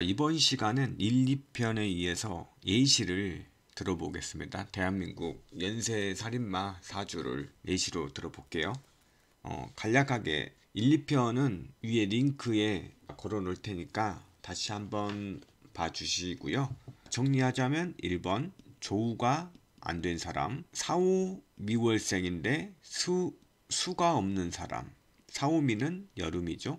이번 시간은 1, 2편에 의해서 예시를 들어보겠습니다. 대한민국 연쇄 살인마 사주를 예시로 들어볼게요. 간략하게 1, 2편은 위에 링크에 걸어 놓을 테니까 다시 한번 봐주시고요. 정리하자면 1번 조우가 안 된 사람, 4호 미월생인데 수가 없는 사람, 4호미는 여름이죠.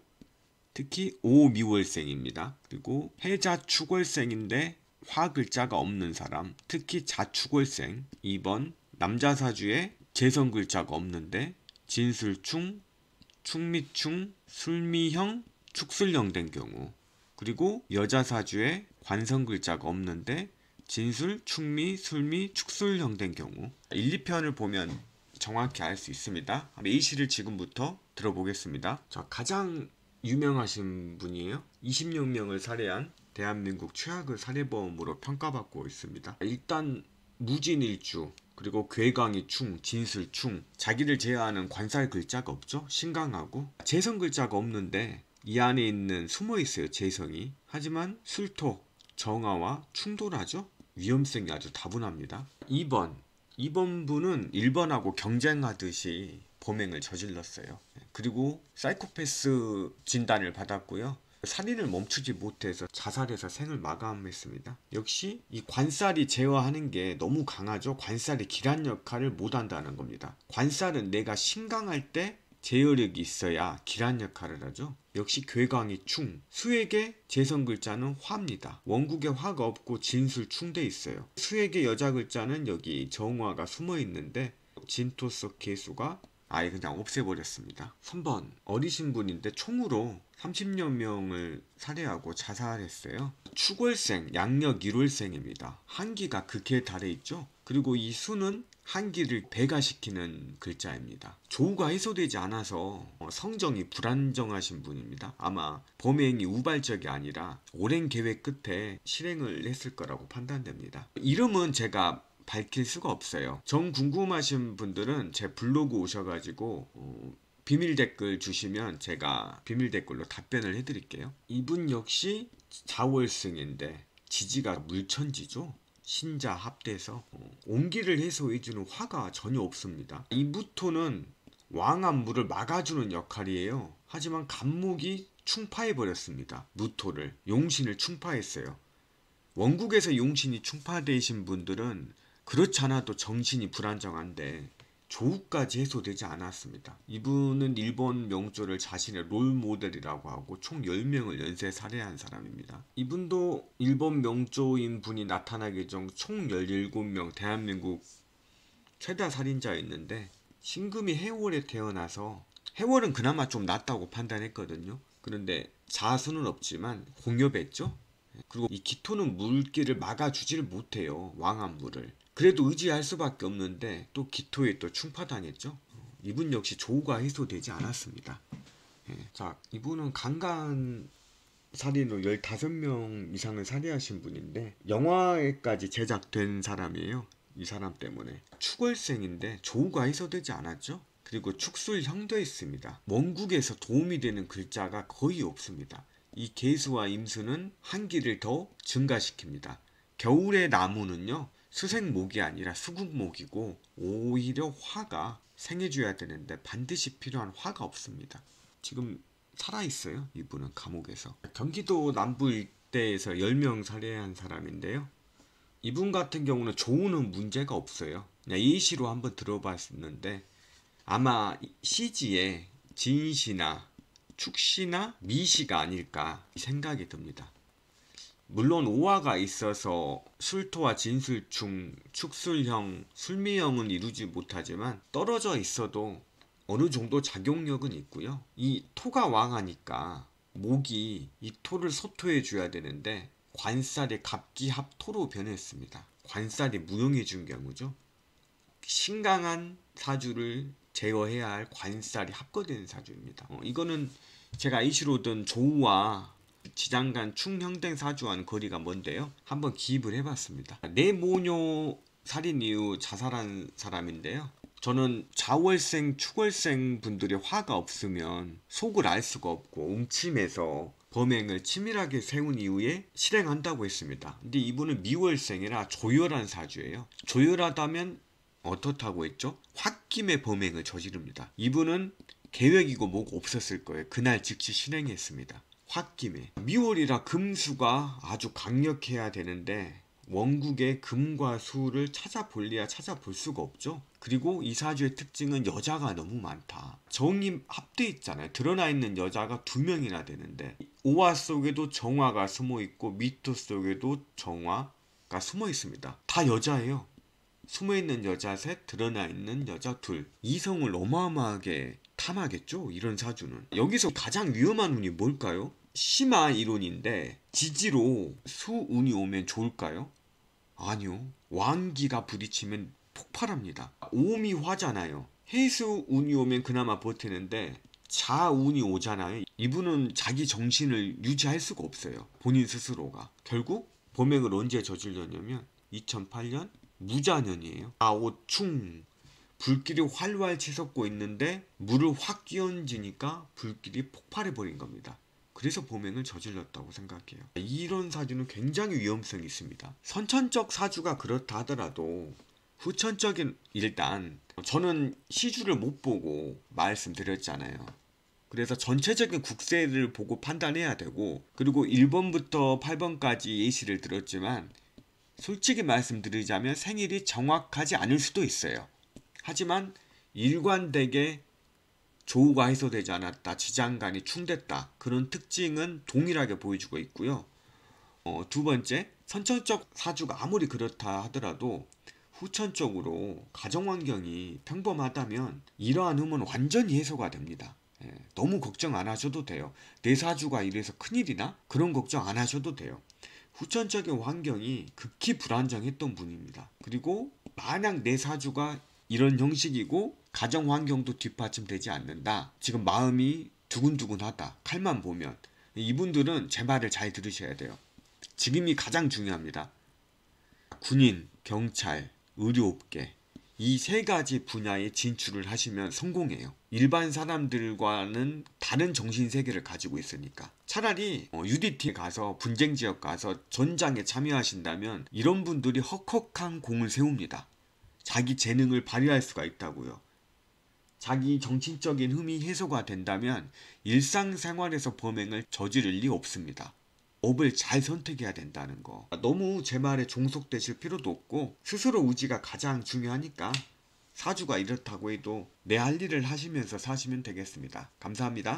특히 5 미월생입니다. 그리고 해자축월생인데 화 글자가 없는 사람, 특히 자축월생. 2번 남자 사주에 재성 글자가 없는데 진술충, 충미충, 술미형, 축술형 된 경우. 그리고 여자 사주에 관성 글자가 없는데 진술, 충미, 술미, 축술형 된 경우. 1, 2편을 보면 정확히 알 수 있습니다. 예시를 지금부터 들어보겠습니다. 자, 가장 유명하신 분이에요. 26명을 살해한 대한민국 최악의 살해범으로 평가받고 있습니다. 일단 무진일주, 그리고 괴강이 충, 진술충, 자기를 제어하는 관살 글자가 없죠. 신강하고 재성 글자가 없는데 이 안에 있는 숨어 있어요. 재성이. 하지만 술토, 정화와 충돌하죠. 위험성이 아주 다분합니다. 2번 분은 1번하고 경쟁하듯이 범행을 저질렀어요. 그리고 사이코패스 진단을 받았고요. 살인을 멈추지 못해서 자살해서 생을 마감했습니다. 역시 이 관살이 제어하는 게 너무 강하죠. 관살이 기란 역할을 못한다는 겁니다. 관살은 내가 신강할 때 제어력이 있어야 기란 역할을 하죠. 역시 괴강이 충, 수액의 재성 글자는 화입니다. 원국에 화가 없고 진술 충돼 있어요. 수액의 여자 글자는 여기 정화가 숨어 있는데 진토 속 개수가 아예 그냥 없애버렸습니다. 3번 어리신 분인데 총으로 30여 명을 살해하고 자살했어요. 축월생, 양력 1월생입니다. 한기가 극에 달해 있죠. 그리고 이 수는 한기를 배가시키는 글자입니다. 조우가 해소되지 않아서 성정이 불안정하신 분입니다. 아마 범행이 우발적이 아니라 오랜 계획 끝에 실행을 했을 거라고 판단됩니다. 이름은 제가 밝힐 수가 없어요. 정 궁금하신 분들은 제 블로그 오셔가지고 비밀 댓글 주시면 제가 비밀 댓글로 답변을 해드릴게요. 이분 역시 자월승인데 지지가 물천지죠. 신자 합돼서 온기를 해소해주는 화가 전혀 없습니다. 이 무토는 왕한 물을 막아주는 역할이에요. 하지만 간목이 충파해버렸습니다. 무토를, 용신을 충파했어요. 원국에서 용신이 충파되신 분들은 그렇지 않아도 정신이 불안정한데 조우까지 해소되지 않았습니다. 이분은 일본 명조를 자신의 롤모델이라고 하고 총 10명을 연쇄 살해한 사람입니다. 이분도 일본 명조인 분이 나타나기 전 총 17명 대한민국 최다 살인자였는데 신금이 해월에 태어나서 해월은 그나마 좀 낫다고 판단했거든요. 그런데 자수는 없지만 공여했죠. 그리고 이 기토는 물길을 막아주질 못해요. 왕한물을. 그래도 의지할 수밖에 없는데 또 기토에 또 충파당했죠. 이분 역시 조우가 해소되지 않았습니다. 자, 이분은 강간 살인으로 15명 이상을 살해하신 분인데 영화에까지 제작된 사람이에요. 이 사람 때문에. 축월생인데 조우가 해소되지 않았죠. 그리고 축술형도 있습니다. 원국에서 도움이 되는 글자가 거의 없습니다. 이 개수와 임수는 한기를 더 증가시킵니다. 겨울의 나무는요, 수생목이 아니라 수국목이고 오히려 화가 생해줘야 되는데 반드시 필요한 화가 없습니다. 지금 살아있어요. 이분은 감옥에서. 경기도 남부 일대에서 10명 살해한 사람인데요. 이분 같은 경우는 조우는 문제가 없어요. 그냥 예시로 한번 들어봤는데 아마 시지에 진시나 축시나 미시가 아닐까 생각이 듭니다. 물론 오화가 있어서 술토와 진술충, 축술형, 술미형은 이루지 못하지만 떨어져 있어도 어느 정도 작용력은 있고요. 이 토가 왕하니까 목이 이 토를 소토해 줘야 되는데 관살이 갑기합토로 변했습니다. 관살이 무용해 준 경우죠. 신강한 사주를 제어해야 할 관살이 합거된 사주입니다. 이거는 제가 이시로 든 조우와 지장간 충형된 사주와는 거리가 먼데요. 한번 기입을 해봤습니다. 내모녀 살인 이후 자살한 사람인데요. 저는 자월생, 축월생 분들이 화가 없으면 속을 알 수가 없고 옹침해서 범행을 치밀하게 세운 이후에 실행한다고 했습니다. 근데 이분은 미월생이라 조열한 사주예요. 조열하다면 어떻다고 했죠? 홧김에 범행을 저지릅니다. 이분은 계획이고 뭐고 없었을 거예요. 그날 즉시 실행했습니다. 홧김에. 미월이라 금수가 아주 강력해야 되는데 원국의 금과 수를 찾아볼래야 찾아볼 수가 없죠. 그리고 이 사주의 특징은 여자가 너무 많다. 정이 합돼 있잖아요. 드러나 있는 여자가 2명이나 되는데 오화 속에도 정화가 숨어 있고 미토 속에도 정화가 숨어 있습니다. 다 여자예요. 숨어 있는 여자 셋, 드러나 있는 여자 둘. 이성을 어마어마하게 탐하겠죠. 이런 사주는. 여기서 가장 위험한 운이 뭘까요? 심화 이론인데 지지로 수운이 오면 좋을까요? 아니요. 왕기가 부딪히면 폭발합니다. 오음이 화잖아요. 해수 운이 오면 그나마 버티는데 자운이 오잖아요. 이분은 자기 정신을 유지할 수가 없어요. 본인 스스로가. 결국 범행을 언제 저질렀냐면 2008년 무자년이에요. 아오충. 불길이 활활 치솟고 있는데 물을 확 끼얹으니까 불길이 폭발해버린 겁니다. 그래서 범행을 저질렀다고 생각해요. 이런 사주는 굉장히 위험성이 있습니다. 선천적 사주가 그렇다 하더라도 후천적인, 일단 저는 시주를 못 보고 말씀드렸잖아요. 그래서 전체적인 국세를 보고 판단해야 되고, 그리고 1번부터 8번까지 예시를 들었지만 솔직히 말씀드리자면 생일이 정확하지 않을 수도 있어요. 하지만 일관되게 조우가 해소되지 않았다, 지장간이 충됐다, 그런 특징은 동일하게 보여주고 있고요. 두 번째, 선천적 사주가 아무리 그렇다 하더라도 후천적으로 가정환경이 평범하다면 이러한 흠은 완전히 해소가 됩니다. 너무 걱정 안 하셔도 돼요. 내 사주가 이래서 큰일이나? 그런 걱정 안 하셔도 돼요. 후천적인 환경이 극히 불안정했던 분입니다. 그리고 만약 내 사주가 이런 형식이고 가정 환경도 뒷받침되지 않는다, 지금 마음이 두근두근하다, 칼만 보면, 이분들은 제 말을 잘 들으셔야 돼요. 지금이 가장 중요합니다. 군인, 경찰, 의료업계, 이 세 가지 분야에 진출을 하시면 성공해요. 일반 사람들과는 다른 정신세계를 가지고 있으니까. 차라리 UDT에 가서, 분쟁지역 가서 전장에 참여하신다면 이런 분들이 헉헉한 공을 세웁니다. 자기 재능을 발휘할 수가 있다고요. 자기 정신적인 흠이 해소가 된다면 일상생활에서 범행을 저지를 리 없습니다. 업을 잘 선택해야 된다는 거. 너무 제 말에 종속되실 필요도 없고, 스스로 의지가 가장 중요하니까 사주가 이렇다고 해도 내 할 일을 하시면서 사시면 되겠습니다. 감사합니다.